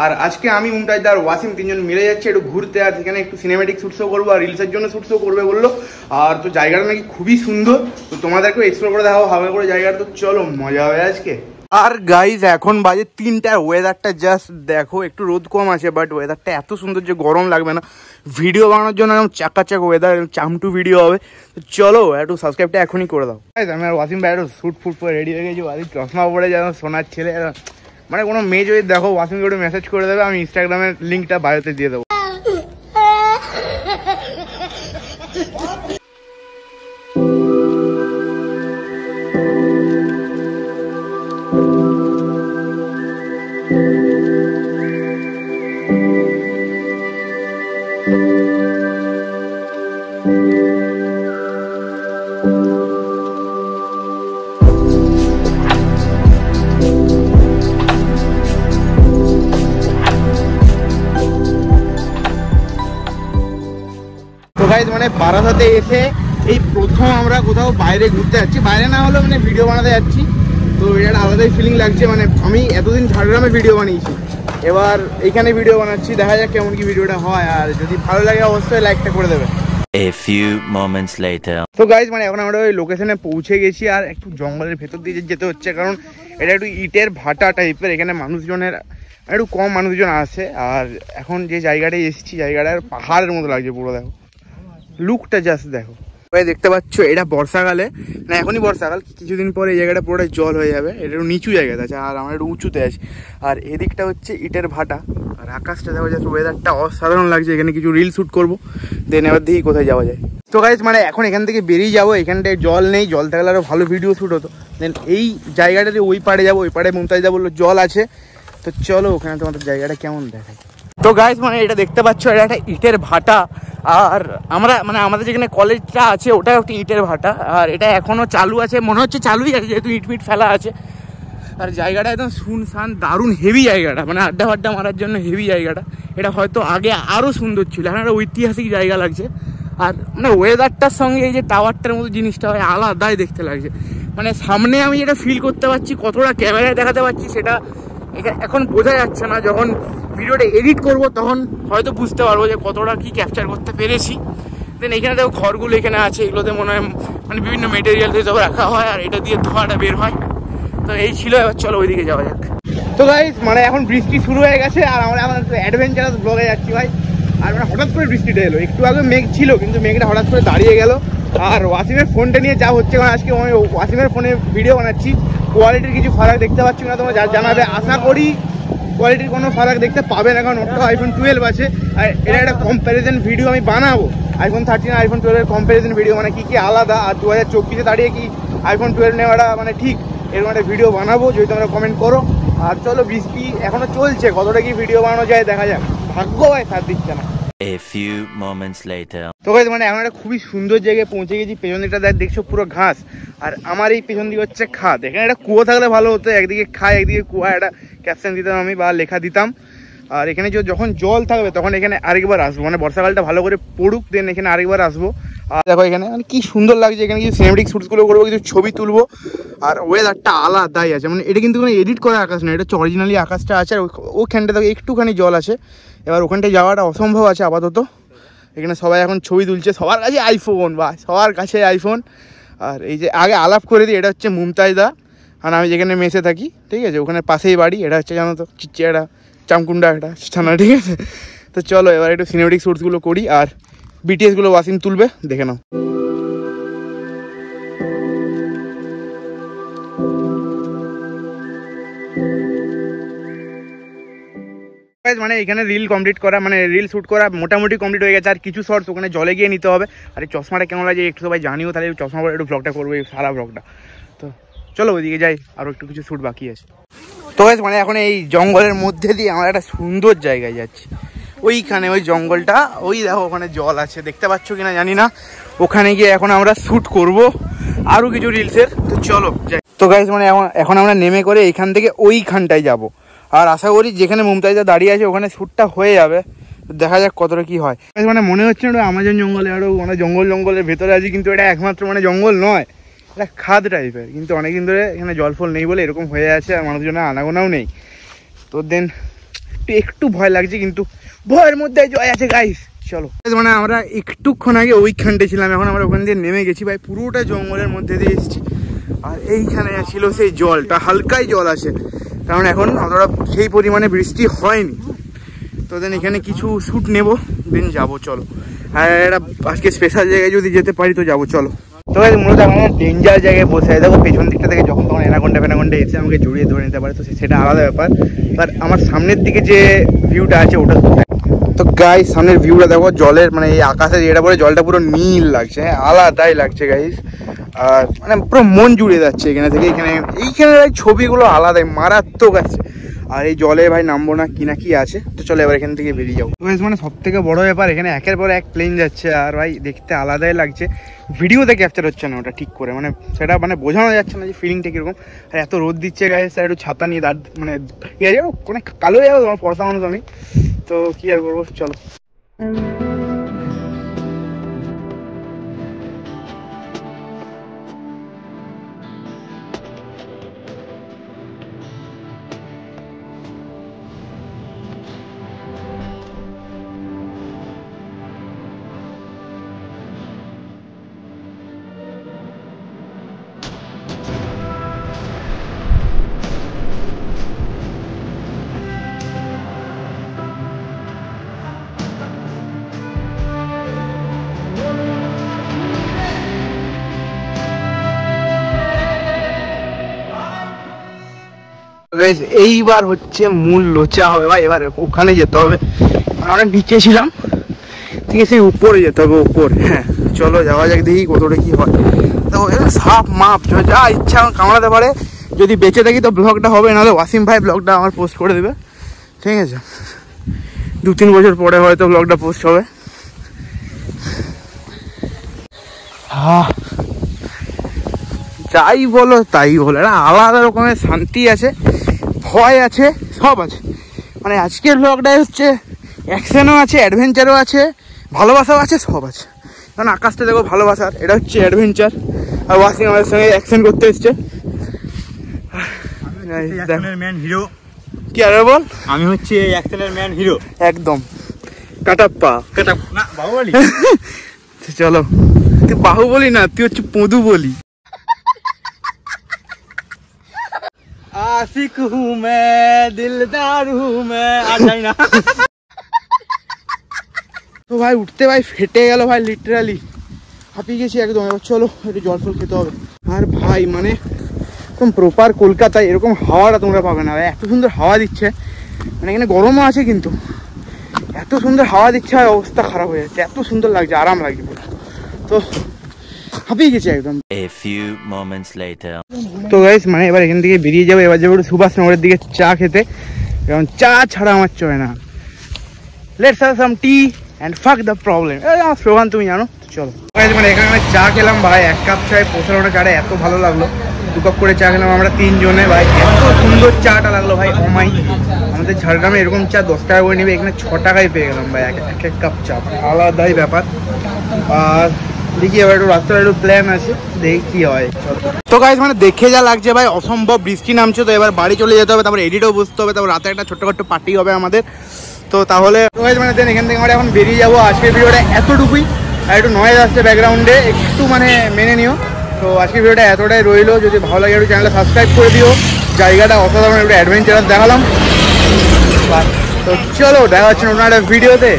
আর আজকে আমি মুমতাজ আর ওয়াসিম তিনজন মিলে যাচ্ছে একটু ঘুরতে, আর সেখানে একটু সিনেমেটিক শুট শো করবো আর রিলসের জন্য শুট শো করবে বললো। আর তো জায়গাটা নাকি খুবই সুন্দর, তো তোমাদেরকেও এক্সপ্লোর করে দেখাবো হালকা করে জায়গাটা। তো চলো মজা হবে আজকে। আর গাইজ এখন বাজে 3টার, ওয়েদারটা জাস্ট দেখো, একটু রোদ কম আছে বাট ওয়েদারটা এত সুন্দর যে গরম লাগবে না। ভিডিও বানানোর জন্য একদম চাকাচাক ওয়েদার, চামটু ভিডিও হবে। তো চলো একটু সাবস্ক্রাইবটা এখনই করে দাও। আমি আর ওয়াসিম ভাই একটু শ্যুট ফুট করে রেডি হয়ে গেছি। ওয়াসিম চশমা পড়ে যেন সোনার ছেলে, মানে কোনো মেয়ে যদি দেখো ওয়াসিমকে একটু মেসেজ করে দেবে, আমি ইনস্টাগ্রামের লিঙ্কটা বায়োতে দিয়ে দেবো। মানে বারাসাতে এসে এই প্রথম আমরা কোথাও বাইরে ঘুরতে যাচ্ছি, বাইরে না হলেও মানে ভিডিও বানাতে যাচ্ছি। তো এটা আলাদাই ফিলিং লাগছে। মানে আমি এতদিন ঝাড়গ্রামে ভিডিও বানিয়েছি, এবার এইখানে ভিডিও বানাচ্ছি, দেখা যাক কেমন কি ভিডিওটা হয়। আর যদি ভালো লাগে অবশ্যই লাইকটা করে দেবে। A few moments later. তো গাইজ মানে এখন আমরা ওই লোকেশনে পৌঁছে গেছি, আর একটু জঙ্গলের ভেতর দিয়ে যেতে হচ্ছে, কারণ এটা একটু ইটের ভাটা টাইপের, এখানে মানুষজনের একটু কম মানুষজন আসে। আর এখন যে জায়গাটায় এসেছি, জায়গাটার পাহাড়ের মতো লাগছে পুরো, দেখো লুকটা জাস্ট দেখো। দেখতে পাচ্ছ এটা বর্ষাকালে, মানে এখনই বর্ষাকাল, কিছুদিন পরে এই জায়গাটা পুরোটাই জল হয়ে যাবে। এটা একটু নিচু জায়গাতে আছে আর আমরা একটু উঁচুতে আছি। আর এদিকটা হচ্ছে ইটের ভাটা, আর আকাশটা দেখো জাস্ট, ওয়েদারটা অসাধারণ লাগছে। এখানে কিছু রিল শ্যুট করবো, দেন এবার দেখি কোথায় যাওয়া যায়। তো গাইজ মানে এখন এখান থেকে বেরিয়ে যাবো, এখানটায় জল নেই, জল থাকলে আরও ভালো ভিডিও শ্যুট হতো। দেন এই জায়গাটাতে ওই পাড়ে যাবো, ওই পাড়ে মুমতাজদা বললো জল আছে। তো চলো ওখানে তোমাদের জায়গাটা কেমন দেখায়। তো গাইজ মানে এটা দেখতে পাচ্ছ, এটা একটা ইটের ভাটা। আর আমরা মানে আমাদের যেখানে কলেজটা আছে ওটাও একটা ইটের ভাটা, আর এটা এখনও চালু আছে, মনে হচ্ছে চালুই আছে যেহেতু ইট মিট ফেলা আছে। আর জায়গাটা একদম শুনশান, দারুণ হেভি জায়গাটা, মানে আড্ডা ফাড্ডা মারার জন্য হেভি জায়গাটা। এটা হয়তো আগে আরও সুন্দর ছিল, এখন একটা ঐতিহাসিক জায়গা লাগছে। আর মানে ওয়েদারটার সঙ্গে এই যে টাওয়ারটার মতো জিনিসটা হয় আলাদাই দেখতে লাগছে। মানে সামনে আমি যেটা ফিল করতে পারছি, কতটা ক্যামেরায় দেখাতে পারছি সেটা এখন বোঝা যাচ্ছে না। যখন ভিডিওটা এডিট করব তখন হয়তো বুঝতে পারবো যে কতটা কি ক্যাপচার করতে পেরেছি। দেন এখানে দেখো ঘরগুলো এখানে আছে, এগুলোতে মনে হয় মানে বিভিন্ন মেটেরিয়াল দিয়ে সব রাখা হয়, আর এটা দিয়ে ধোঁয়াটা বের হয়। তো এই ছিল, এবার চলো ওইদিকে যাওয়া যাক। তো গাইস মানে এখন বৃষ্টি শুরু হয়ে গেছে, আর আমরা এখন একটু অ্যাডভেঞ্চারাস ব্লগে যাচ্ছি ভাই। আর মানে হঠাৎ করে বৃষ্টিটা এলো, একটু আগে মেঘ ছিল কিন্তু মেঘটা হঠাৎ করে দাঁড়িয়ে গেল। আর ওয়াসিমের ফোনটা নিয়ে যা হচ্ছে, কারণ আজকে আমি ওয়াসিমের ফোনে ভিডিও বানাচ্ছি, কোয়ালিটির কিছু ফারাক দেখতে পাচ্ছি না, তোমরা জানাবে। আশা করি কোয়ালিটির কোনো ফারাক দেখতে পাবে না, কারণ ওটা আইফোন 12 আছে। আর এটা একটা কম্প্যারিজন ভিডিও আমি বানাবো, আইফোন 13 আর আইফোন 12 এর কম্প্যারিজন ভিডিও, মানে কী কী আলাদা। আর 2024-এ দাঁড়িয়ে কি আইফোন 12 নেওয়াটা মানে ঠিক, এরকম একটা ভিডিও বানাবো, যদি তোমরা কমেন্ট করো। আর চলো বৃষ্টি এখনো চলছে, কতটা কি ভিডিও বানানো যায় দেখা যাক। ভাগ্য ভাই সাথ দিচ্ছে না। A few moments later. তো গাইস মানে এখন একটা খুবই সুন্দর জায়গায় পৌঁছে গেছি। পেছন দিকটা দেখছো পুরো ঘাস, আর আমার এই পেছন দিকে হচ্ছে খাদ। এখানে একটা কুয়ো থাকলে ভালো হতো, একদিকে খায় একদিকে কুয়া, একটা ক্যাপশন দিতাম আমি বা লেখা দিতাম। আর এখানে যখন জল থাকবে তখন এখানে আরেকবার আসবো, মানে বর্ষাকালটা ভালো করে পড়ুক, দেন এখানে আরেকবার আসবো। আর দেখো এখানে মানে কি সুন্দর লাগছে, এখানে কিছু সিনেমেটিক শ্যুটগুলো করবো, কিছু ছবি তুলবো। আর ওয়েদারটা আলাদাই আছে, মানে এটা কিন্তু কোনো এডিট করা আকাশ না, এটা হচ্ছে অরিজিনালি আকাশটা আছে। আর ওখানটা দেখো একটুখানি জল আছে, এবার ওখানটায় যাওয়াটা অসম্ভব আছে আপাতত। এখানে সবাই এখন ছবি তুলছে, সবার কাছে আইফোন, বা সবার কাছে আইফোন। আর এই যে আগে আলাপ করে দিই, এটা হচ্ছে মুমতাজদা, আর আমি যেখানে মেসে থাকি, ঠিক আছে, ওখানে পাশেই বাড়ি। এটা হচ্ছে জানো তো চিচিয়াটা চামকুন্ডা একটা থানা, ঠিক আছে। তো চলো এবার একটু সিনেমেটিক শ্যুটসগুলো করি, আর বিটিএসগুলো ওয়াসিম তুলবে, দেখে নাও। মানে এখানে রিল কমপ্লিট করা, মানে রিল শ্যুট করা মোটামুটি কমপ্লিট হয়ে গেছে। আর কিছু শর্টস ওখানে জলে গিয়ে নিতে হবে। আর এই চশমাটা কেমন লাগে একটু সবাই জানিও, তাহলে চশমা পরে একটু ব্লগটা করবো, এই সারা ব্লগটা। তো চলো ওইদিকে যাই, আরও একটু কিছু শ্যুট বাকি আছে। তো মানে এখন এই জঙ্গলের মধ্যে দিয়ে আমরা একটা সুন্দর জায়গায় যাচ্ছি। ওইখানে ওই জঙ্গলটা, ওই দেখো ওখানে জল আছে, দেখতে পাচ্ছ কিনা জানি না। ওখানে গিয়ে এখন আমরা শ্যুট করব আরও কিছু রিলসের। তো চলো যাই। তো গাইস মানে এখন আমরা নেমে করে এইখান থেকে ওইখানটায় যাব। আর আশা করি যেখানে মুমতাজদা দাঁড়িয়ে আছে ওখানে শ্যুটটা হয়ে যাবে, দেখা যাক কতটা কি হয়। মানে মনে হচ্ছে না আমাজন জঙ্গলে, আরও মানে জঙ্গলের ভেতরে আছি, কিন্তু এটা একমাত্র মানে জঙ্গল নয়, একটা খাদ টাইপের, কিন্তু অনেকদিন ধরে এখানে জল ফল নেই বলে এরকম হয়ে আছে আর মানুষজনের আনাগোনাও নেই। তো দেন একটু ভয় লাগছে, কিন্তু ভয়ের মধ্যে জয় আছে গাইস। চলো, মানে আমরা একটুক্ষণ আগে ওইখানটা ছিলাম, এখন আমরা ওখান দিয়ে নেমে গেছি ভাই, পুরোটা জঙ্গলের মধ্যে দিয়ে এসেছি। আর এইখানে ছিল সেই জলটা, হালকাই জল আছে, কারণ এখন অতটা সেই পরিমাণে বৃষ্টি হয়নি। তো দেন এখানে কিছু শ্যুট নেব, দেন যাবো। চলো, আর একটা আজকে স্পেশাল জায়গায় যদি যেতে পারি তো যাবো। চলো। তো মূলত আমার ডেঞ্জার জায়গায় বসে আছে, দেখো পেছন দিকটা থেকে যখন তখন এনাকন্ডা এসে আমাকে জড়িয়ে ধরে নিতে পারে, তো সেটা আলাদা ব্যাপার। বাট আমার সামনের দিকে যে ভিউটা আছে ওটা, তো গাইস সামনের ভিউটা দেখো, জলের মানে এই আকাশে যেটা পরে জলটা পুরো নীল লাগছে, হ্যাঁ আলাদাই লাগছে গাইস। আর মানে পুরো মন জুড়ে যাচ্ছে এখানে থেকে। এইখানে ছবিগুলো আলাদাই মারাত্মক আছে। আর এই জলে ভাই নামবো না কি না কি আছে। তো চলো এবার এখান থেকে বেরিয়ে যাবো। মানে সব থেকে বড় ব্যাপার, এখানে একের পর এক প্লেন যাচ্ছে, আর ভাই দেখতে আলাদাই লাগছে। ভিডিওতে ক্যাপচার হচ্ছে না ওটা ঠিক করে, মানে সেটা মানে বোঝানো যাচ্ছে না যে ফিলিংটা কিরকম। আর এত রোদ দিচ্ছে গাইস, আর একটু ছাতা নিয়ে দাঁড় মানে কি আছে অনেক কালো হয়ে যাবো, তোমার পড়তা মানুষ আমি, তো কি আর করবো। চলো। এইবার হচ্ছে মূল লোচা হবে ভাই, এবার ওখানে যেতে হবে। আমরা নিচে ছিলাম, ঠিক আছে, উপরে যেতে হবে, উপরে। হ্যাঁ চলো যাওয়া যাক, দেখি কতটা কি হয়। তো সাপ মাপ যা ইচ্ছা কামড়াতে পারে, যদি বেঁচে থাকি তো ব্লগটা হবে, নাহলে ওয়াসিম ভাই ব্লগটা আমার পোস্ট করে দেবে, ঠিক আছে। 2-3 বছর পরে হয়তো ব্লগটা পোস্ট হবে। যাই বলো তাই বলো, একটা আলাদা রকমের শান্তি আছে, ভয় আছে, সব আছে। মানে আজকের ব্লগটাই হচ্ছে অ্যাকশনও আছে, অ্যাডভেঞ্চারও আছে, ভালোবাসাও আছে, সব আছে। কারণ আকাশটা দেখো ভালোবাসার, এটা হচ্ছে অ্যাডভেঞ্চার। আর ওয়াসিম আমাদের সঙ্গে অ্যাকশন করতে এসছে। ম্যান হিরো কি আর বল, আমি হচ্ছে অ্যাকশনের ম্যান হিরো একদম কাটাপ্পা না বাহুবলী। চলো, তুই বাহুবলী না, তুই হচ্ছে পদু বলি। आशिक हूँ मैं, दिलदार हूँ मैं, আর যাই না। তো ভাই উঠতে ভাই ফেটে গেল ভাই, লিটারালি হাঁপিয়ে গেছি একদম। এবার চলো একটু জল ফল খেতে হবে। আর ভাই মানে একদম প্রপার কলকাতায় এরকম হাওয়াটা তোমরা পাবে না ভাই, এত সুন্দর হাওয়া দিচ্ছে। মানে এখানে গরমও আছে, কিন্তু এত সুন্দর হাওয়া দিচ্ছে আর অবস্থা খারাপ হয়ে যাচ্ছে, এত সুন্দর লাগছে, আরাম লাগছে। তো হাঁপিয়ে গেছি একদম। A few moments later. তো গাইস মানে এবার এখান থেকে বেরিয়ে যাবো, এবার যাবো সুভাষনগরের দিকে চা খেতে, কারণ চা ছাড়া আমার চলে না। Let's have some T and ফাক দ্য প্রবলেম, আমার স্লোগান তুমি জানো। চলো মানে এখানে আমি চা খেলাম ভাই, 1 কাপ চায় 55 টাকা, এত ভালো লাগলো। 2 কাপ করে চা খেলাম আমরা 3 জনে ভাই, এত সুন্দর চাটা লাগলো ভাই। অমাই আমাদের ঝাড়গ্রামে এরকম চা 10 টাকা করে নেবে, এখানে 6 টাকায় পেয়ে গেলাম ভাই এক কাপ চা, আলাদাই ব্যাপার। আর দেখি এবার একটু রাত্রে একটু প্ল্যান আছে, দেখি কি হয়। তো গাইস মানে দেখে যা লাগছে ভাই অসম্ভব বৃষ্টি নামছে, তো এবার বাড়ি চলে যেতে হবে, তারপর এডিটও বুঝতে হবে, তারপর রাতে একটা ছোট্ট পার্টি হবে আমাদের। তো তাহলে মানে দেন এখান থেকে আমরা এখন বেরিয়ে যাবো। আজকের ভিডিওটা এতটুকুই, আর একটু নয়েজ আসছে ব্যাকগ্রাউন্ডে, একটু মানে মেনে নিও। তো আজকের ভিডিওটা এতটাই রইলো, যদি ভালো লাগে একটু চ্যানেলটা সাবস্ক্রাইব করে দিও। জায়গাটা অসাধারণ, একটু অ্যাডভেঞ্চারাস দেখালাম। তো চলো দেখা হচ্ছে নতুন একটা ভিডিওতে।